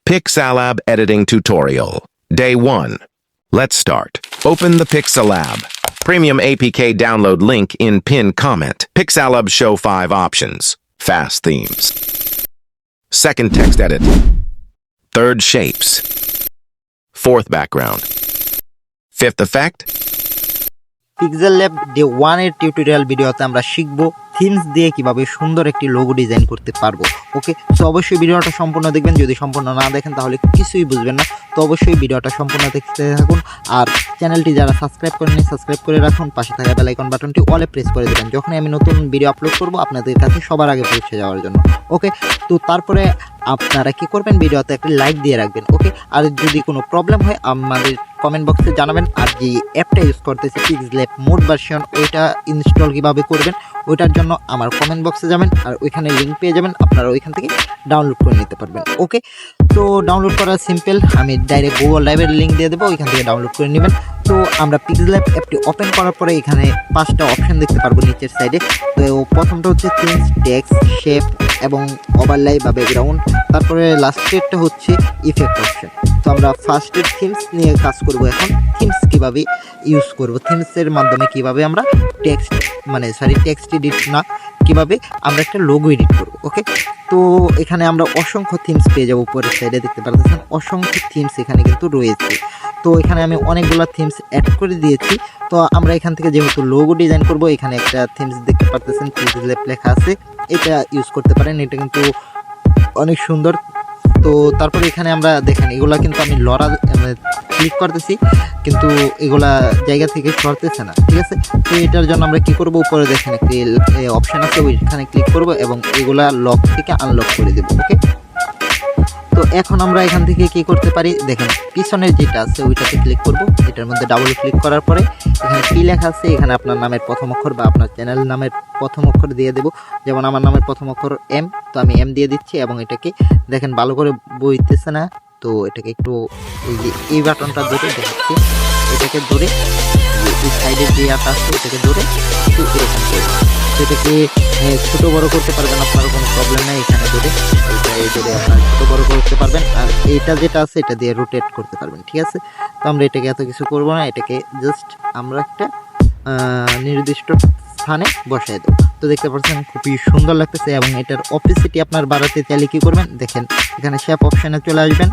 Pixalab Editing Tutorial. Day 1. Let's start. Open the Pixalab. Premium APK download link in pinned comment. Pixalab show 5 options. Fast themes. Second text edit. Third shapes. Fourth background. Fifth effect. Pixel lab day 1 এর tutorial ভিডিওতে আমরা শিখব themes দিয়ে কিভাবে সুন্দর একটি logo design করতে পারবো। ওকে, সো অবশ্যই ভিডিওটা সম্পূর্ণ দেখবেন। যদি সম্পূর্ণ না দেখেন তাহলে কিছুই বুঝবেন না। তো অবশ্যই ভিডিওটা সম্পূর্ণ দেখতে থাকুন। আর চ্যানেলটি যারা সাবস্ক্রাইব করেননি সাবস্ক্রাইব করে রাখুন। পাশে থাকা বেল আইকন বাটনটি অলে প্রেস করে দেবেন, যখনই আমি নতুন ভিডিও আপলোড করব আপনাদের কাছে সবার আগে পৌঁছে যাওয়ার জন্য। ওকে, তো তারপরে আপনারা কি করবেন, ভিডিওতে একটা লাইক দিয়ে রাখবেন। ওকে, আর যদি কোনো প্রবলেম হয় আমাদের কমেন্ট বক্সে জানাবেন। আর যে অ্যাপটা ইউজ করতেছি পিক্সেল মোড ভার্সন, ওইটা ইনস্টল কিভাবে করবেন ওইটার জন্য আমার কমেন্ট বক্সে যাবেন, আর ওইখানে লিঙ্ক পেয়ে যাবেন, আপনারা ওইখান থেকে ডাউনলোড করে নিতে পারবেন। ওকে, তো ডাউনলোড করা সিম্পল, আমি ডাইরেক্ট গুগল ড্রাইভের লিঙ্ক দিয়ে দেবো, ওইখান থেকে ডাউনলোড করে নেবেন। তো আমরা পিক্সেল অ্যাপটি ওপেন করার পরে এখানে 5টা অপশন দেখতে পারবো নিচের সাইডে। তো প্রথমটা হচ্ছে থিমস, টেক্সট, শেপ এবং ওভারলাই বা ব্যাকগ্রাউন্ড। তারপরে লাস্টেরটা হচ্ছে ইফেক্ট অপশন। তো আমরা ফার্স্টের থিমস নিয়ে কাজ করব। এখন থিমস কিভাবে ইউজ করব, থিমসের মাধ্যমে কিভাবে আমরা টেক্সট এডিট না, কিভাবে আমরা একটা লোগো এডিট করব। ওকে, তো এখানে আমরা অসংখ্য থিমস পেয়ে যাবো। উপরের সাইডে দেখতে পাচ্ছেন অসংখ্য থিমস এখানে কিন্তু রয়েছে। তো এখানে আমি অনেকগুলো থিমস অ্যাড করে দিয়েছি। তো আমরা এখান থেকে যেহেতু লোগো ডিজাইন করব, এখানে একটা থিমস দেখতে পাচ্ছেন পিক্সেল লেখা আছে, এটা ইউজ করতে পারেন, এটা কিন্তু অনেক সুন্দর। তো তারপরে এখানে আমরা দেখেন এগুলা কিন্তু আমি ক্লিক করতেছি কিন্তু এগুলা জায়গা থেকে সরতেছে না। ঠিক আছে, তো এটার জন্য আমরা কি করব, উপরে দেখেন একটি অপশন আছে, ওইখানে ক্লিক করব এবং এগুলা লক থেকে আনলক করে দেব। ওকে, তো এখন আমরা এখান থেকে কি করতে পারি, দেখেন পিছনের যেটা আছে ওইটাতে ক্লিক করব। এটার মধ্যে ডাবল ক্লিক করার পরে এখানে কি লেখা আছে, এখানে আপনার নামের প্রথম অক্ষর বা আপনার চ্যানেল নামের প্রথম অক্ষর দিয়ে দেব। যেমন আমার নামের প্রথম অক্ষর এম, তো আমি এম দিয়ে দিচ্ছি এবং এটাকে দেখেন ভালো করে বইতেছে না। তো এটাকে একটু এই বাটনটা ধরে দেখাচ্ছি, এটাকে ধরে এই সাইডের যে আটা আছে এটাকে ধরে একটু এরকম করে সেটাকে ছোটো বড়ো করতে পারবেন, আপনার কোনো প্রবলেম নেই। এখানে ধরে এই ধরে আপনার ছোটো বড়ো করতে পারবেন, আর এইটা যেটা আছে এটা দিয়ে রোটেট করতে পারবেন। ঠিক আছে, তো আমরা এটাকে এত কিছু করবো না, এটাকে জাস্ট আমরা একটা নির্দিষ্ট স্থানে বসাই দেবো। তো দেখতে পাচ্ছেন খুবই সুন্দর লাগতেছে। এবং এটার অপেসিটি আপনার বাড়াতে চাইলে কী করবেন, দেখেন এখানে শেপ অপশানে চলে আসবেন,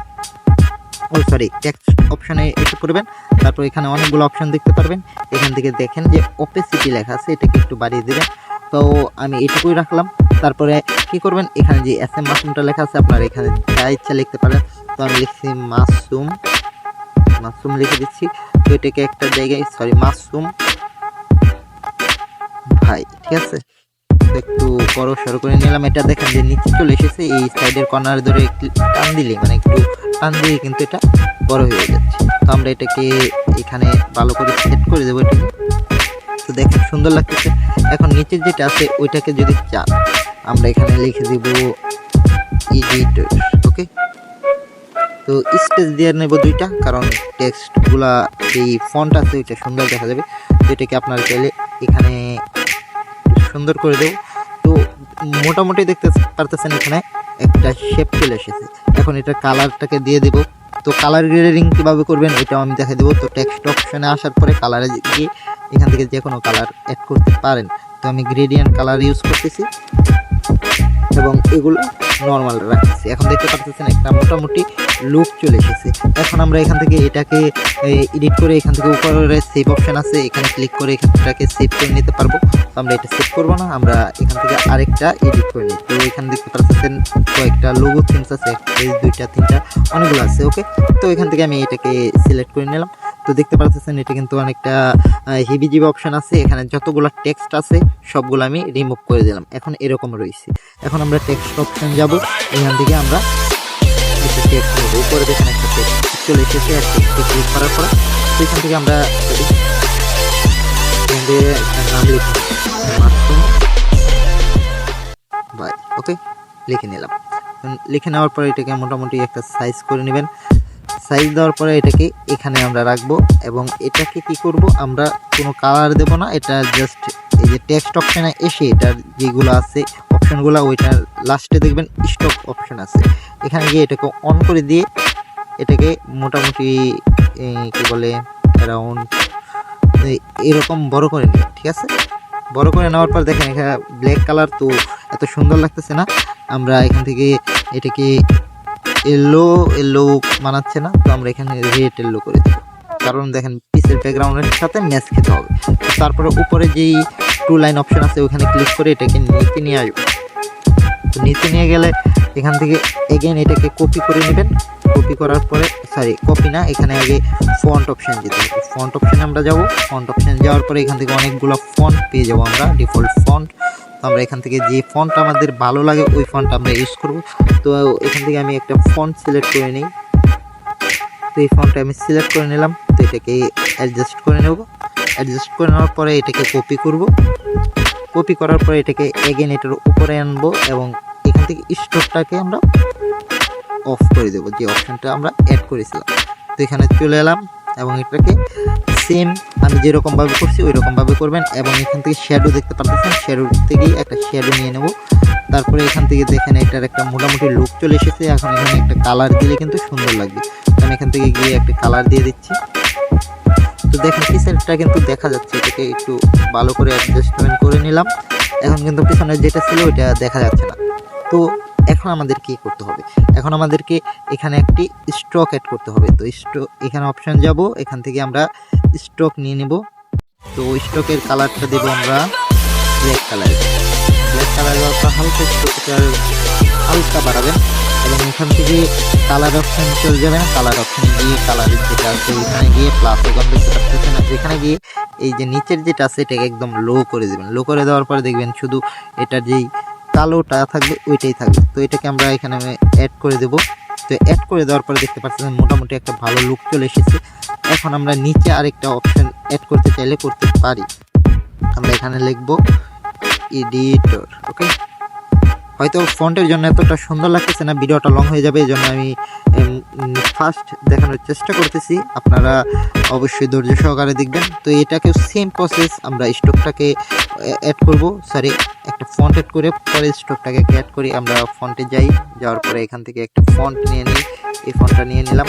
টেক্সট অপশানে এসে করবেন। তারপর এখানে অনেকগুলো অপশান দেখতে পারবেন, এখান থেকে দেখেন যে অপেসিটি লেখা আছে, এটাকে একটু বাড়িয়ে দেবেন। তো আমি এটুকুই রাখলাম। তারপরে কি করবেন, এখানে যে এস এম মাসুমটা লেখা আছে আপনার এখানে যা ইচ্ছা লিখতে পারেন। তো আমি লিখছি মাসুম লিখে দিচ্ছি। তো এটাকে একটা জায়গায় মাসুম ভাই, ঠিক আছে, একটু বড় সড়ো করে নিলাম। এটা দেখেন যে নিচে চলে এসেছে, এই সাইডের কর্নার ধরে টান দিলে মানে একটু টান দিয়ে কিন্তু এটা বড় হয়ে যাচ্ছে। তো আমরা এটাকে এখানে ভালো করে সেট করে দেবো এটাকে। তো দেখেন সুন্দর লাগতেছে। এখন নিচের যেটা আছে ওইটাকে যদি চান আমরা এখানে লিখে দেব এডিটর। ওকে, তো স্পেস দিয়ে নেব 2টা, কারণ টেক্সটগুলা এই ফন্ট আছে ওইটা সুন্দর দেখা যাবে। তো এটাকে আপনারা চাইলে এখানে সুন্দর করে দেব। তো মোটামুটি দেখতে পারতেছেন এখানে একটা শেপ চলে এসেছে। এখন এটা কালারটাকে দিয়ে দেব। তো কালার গ্রেডিং কীভাবে করবেন এটাও আমি দেখা দেবো। তো টেক্সট অপশানে আসার পরে কালারে গিয়ে এখান থেকে যে কোনো কালার অ্যাড করতে পারেন। তো আমি গ্রেডিয়েন্ট কালার ইউজ করতেছি এবং এগুলো নর্মাল রাখতেছি। এখন দেখতে পাচ্ছেন একটা মোটামুটি লুক চলে এসেছে। এখন আমরা এখান থেকে এটাকে এডিট করে এখান থেকে উপরে সেভ অপশান আছে, এখানে ক্লিক করে এখানটাকে সেভ করে নিতে পারবো। তো আমরা এটা সেভ করবো না, আমরা এখান থেকে আরেকটা এডিট করে নিই। তো এখানে দেখতে পাচ্ছেন কয়েকটা লোগো থিমস আছে, 2টা 3টা অনেকগুলো আছে। ওকে, তো এখান থেকে আমি এটাকে সিলেক্ট করে নিলাম। তো দেখতে পাচ্ছেন এটা কিন্তু অনেকটা হিবিজিবি অপশান আছে, এখানে যতগুলো টেক্সট আছে সবগুলো আমি রিমুভ করে দিলাম। এখন এরকম রয়েছে। এখন আমরা টেক্সট অপশান যাব, এখান থেকে আমরা একটা টেক্সট নেব। উপরে দেখেন একটা টেক্সট চলে এসেছে, আর টেক্সটে ক্লিক করার পর তো এখান থেকে আমরা নাম লিখি মাসুম ভাই। ওকে, লিখে নিলাম। লিখে নেওয়ার পরে এটাকে মোটামুটি একটা সাইজ করে নেবেন। সাইজ দেওয়ার পরে এটাকে এখানে আমরা রাখবো এবং এটাকে কি করব, আমরা কোনো কালার দেব না, এটা জাস্ট এই যে টেক্সট অপশানে এসে এটার যেগুলো আছে অপশনগুলো, ওইটার লাস্টে দেখবেন স্টক অপশন আছে। এখানে গিয়ে এটাকে অন করে দিয়ে এটাকে মোটামুটি কি বলে অ্যারাউন্ড এরকম বড় করে নেবেন, ঠিক আছে। বড় করে নেওয়ার পর দেখেন এখানে ব্ল্যাক কালার তো এত সুন্দর লাগতেছে না, আমরা এখান থেকে এটাকে এলো বানাচ্ছে না, তো আমরা এখানে রেড এলো করে দেব, কারণ দেখেন পিসের ব্যাকগ্রাউন্ডের সাথে ম্যাচ খেতে হবে। তারপরে উপরে যেই 2 লাইন অপশন আছে ওখানে ক্লিক করে এটাকে নিচে নিয়ে আসবো। তো নিচে নিয়ে গেলে এখান থেকে এগেন এটাকে কপি করে নেবেন। কপি করার পরে কপি না, এখানে আগে ফন্ট অপশন যেতে হবে। ফন্ট অপশানে আমরা যাব। ফন্ট অপশানে যাওয়ার পরে এখান থেকে অনেকগুলো ফন্ট পেয়ে যাবো আমরা, ডিফল্ট ফন্ট। তো আমরা এখান থেকে যে ফন্ট আমাদের ভালো লাগে ওই ফন্ট আমরা ইউজ করব। তো এখান থেকে আমি একটা ফন্ট সিলেক্ট করে নিই। তো এই ফন্টটা আমি সিলেক্ট করে নিলাম। তো এটাকে অ্যাডজাস্ট করে নেব। অ্যাডজাস্ট করে নেওয়ার পরে এটাকে কপি করব। কপি করার পরে এটাকে এগেন এটার উপরে আনবো এবং এখান থেকে স্টকটাকে আমরা অফ করে দেবো, যে অপশনটা আমরা অ্যাড করেছিলাম। তো এখানে চলে এলাম এবং এটাকে সেম আমি যেরকমভাবে করছি ওই রকমভাবে করবেন। এবং এখান থেকে শ্যাডো দেখতে পাচ্ছেন, শ্যাডো থেকেই একটা শ্যাডো নিয়ে নেব। তারপরে এখান থেকে দেখেন এটার একটা মোটামুটি লুক চলে এসেছে। এখন এখানে একটা কালার দিলে কিন্তু সুন্দর লাগবে। আমি এখান থেকে গিয়ে একটা কালার দিয়ে দিচ্ছি। তো দেখেন পিছনটা কিন্তু দেখা যাচ্ছে, এটাকে একটু ভালো করে অ্যাডজাস্টমেন্ট করে নিলাম। এখন কিন্তু পিছনে যেটা ছিল ওইটা দেখা যাচ্ছে না। তো এখন আমাদের কি করতে হবে, এখন আমাদেরকে এখানে একটি স্টক অ্যাড করতে হবে। তো স্টক এখানে অপশন যাব, এখান থেকে আমরা স্টক নিয়ে নেব। তো স্টকের কালারটা দেবো আমরা ব্ল্যাক কালার। ব্ল্যাক কালার হালকা স্টকটা হালকা বাড়াবেন এবং এখান থেকে কালার অপশন চলে যাবেন। কালার অপশন গিয়ে কালারের যেটা আছে এখানে গিয়ে প্লাস এখন দেখতে পাচ্ছেন, এখানে গিয়ে এই যে নিচের যেটা আছে এটাকে একদম লো করে দেবেন। লো করে দেওয়ার পরে দেখবেন শুধু এটার যেই কালোটা থাকবে ওইটাই থাকবে। তো এটাকে আমরা এখানে অ্যাড করে দেব। তো অ্যাড করে দেওয়ার পরে দেখতে পাচ্ছেন মোটামুটি একটা ভালো লুক চলে এসেছে। এখন আমরা নিচে আরেকটা অপশন অ্যাড করতে চাইলে করতে পারি। আমরা এখানে লিখবো এডিটর। ওকে, হয়তো ফন্টের জন্য এতটা সুন্দর লাগতেছে না, ভিডিওটা লং হয়ে যাবে, এই জন্য আমি ফার্স্ট দেখানোর চেষ্টা করতেছি। আপনারা অবশ্যই ধৈর্য সহকারে দেখবেন। তো এটাকেও সেম প্রসেস, আমরা স্টকটাকে অ্যাড করব, একটা ফন্ট অ্যাড করে পরে স্টকটাকে অ্যাড করি। আমরা ফন্টে যাওয়ার পরে এখান থেকে একটা ফন্ট নিয়ে নিই, এই ফন্টটা নিয়ে নিলাম।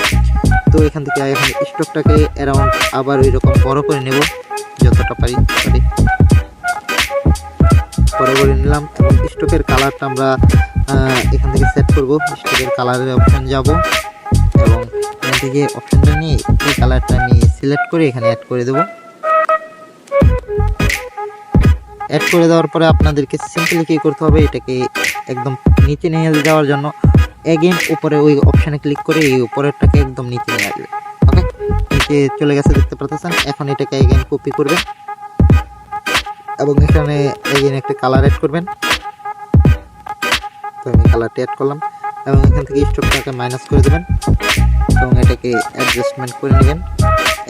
তো এখান থেকে এখন স্টকটাকে অ্যারাউন্ড আবার ওই রকম বড় করে নেব যতটা পারি। বড় করে নিলাম এবং স্টকের কালারটা আমরা এখান থেকে সেট করব। স্টকের কালারের অপশন যাব এবং এখান থেকে অপশনটা নিয়ে এই কালারটা আমি সিলেক্ট করে এখানে অ্যাড করে দেব। অ্যাড করে দেওয়ার পরে আপনাদেরকে সিম্পলি কী করতে হবে, এটাকে একদম নিচে নিয়ে যাওয়ার জন্য এগেন উপরে ওই অপশানে ক্লিক করে এই উপরেরটাকে একদম নিচে নিয়ে আসবে। ওকে, নিচে চলে গেছে দেখতে পাচ্ছেন। এখন এটাকে এগেন কপি করবেন এবং এখানে এগেন একটা কালার অ্যাড করবেন। তো আমি কালারটা অ্যাড করলাম এবং এখান থেকে স্টকটাকে মাইনাস করে দেবেন এবং এটাকে অ্যাডজাস্টমেন্ট করে নেবেন,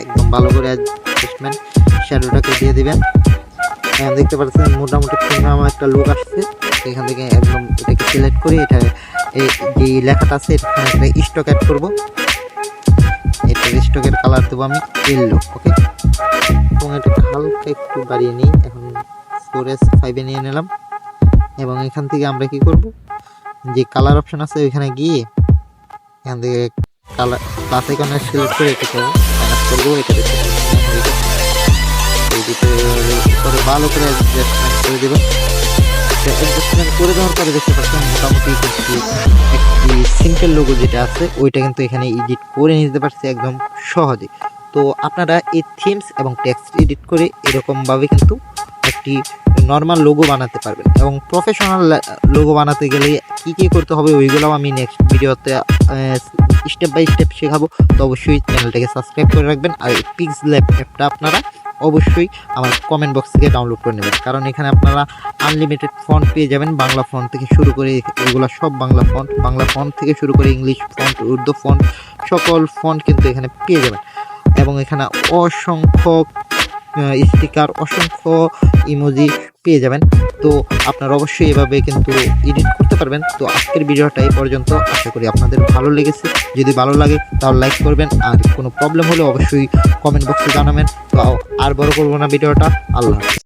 একদম ভালো করে অ্যাডজাস্টমেন্ট। শ্যাডোটাকে দিয়ে দিবেন। দেখতে পাচ্ছেন মোটামুটি প্রিমিয়াম একটা লুক আসছে। এখান থেকে একদম এটাকে সিলেক্ট করে এটা যে লেখাটা আছে এখানে একটা স্টক অ্যাড করব। এটার স্টকের কালার দেবো আমি ইয়েলো। ওকে, এবং এটাকে হালকা একটু বাড়িয়ে নিই, এখন 4S5 নিয়ে নিলাম এবং এখান থেকে আমরা কি করব, যে কালার অপশন আছে ওইখানে গিয়ে এখান থেকে কালার প্লাস আইকনে সিলেক্ট করে এটাকে মাইনাস করবো। এটা পরে ভালো করে অ্যাডজাস্টমেন্ট করে দেবো। অ্যাডজাস্টমেন্ট করে দেওয়ার পরে দেখতে পাচ্ছেন মোটামুটি একটি সিম্পল লোগো যেটা আছে ওইটা কিন্তু এখানে এডিট করে নিতে পারছি একদম সহজে। তো আপনারা এই থিমস এবং টেক্সট এডিট করে এরকমভাবে কিন্তু একটি নর্মাল লোগো বানাতে পারবেন। এবং প্রফেশনাল লোগো বানাতে গেলে কী কী করতে হবে ওইগুলোও আমি নেক্সট ভিডিওতে স্টেপ বাই স্টেপ শেখাবো। তো অবশ্যই চ্যানেলটাকে সাবস্ক্রাইব করে রাখবেন। আর এই পিক্সল্যাব অ্যাপটা আপনারা অবশ্যই আমার কমেন্ট বক্স থেকে ডাউনলোড করে নেবেন, কারণ এখানে আপনারা আনলিমিটেড ফন্ট পেয়ে যাবেন। বাংলা ফন্ট থেকে শুরু করে এগুলো সব বাংলা ফন্ট থেকে শুরু করে ইংলিশ ফন্ট, উর্দু ফন্ট, সকল ফন্ট কিন্তু এখানে পেয়ে যাবেন। এবং এখানে অসংখ্য স্টিকার, অসংখ্য ইমোজি পেয়ে যাবেন। তো আপনারা অবশ্যই এভাবে কিন্তু এডিট করতে পারবেন। তো আজকের ভিডিওটা এই পর্যন্ত, আশা করি আপনাদের ভালো লেগেছে। যদি ভালো লাগে তাহলে লাইক করবেন, আর কোনো প্রবলেম হলে অবশ্যই কমেন্ট বক্সে জানাবেন। তো আর বড় করবো না ভিডিওটা। আল্লাহ হাফেজ।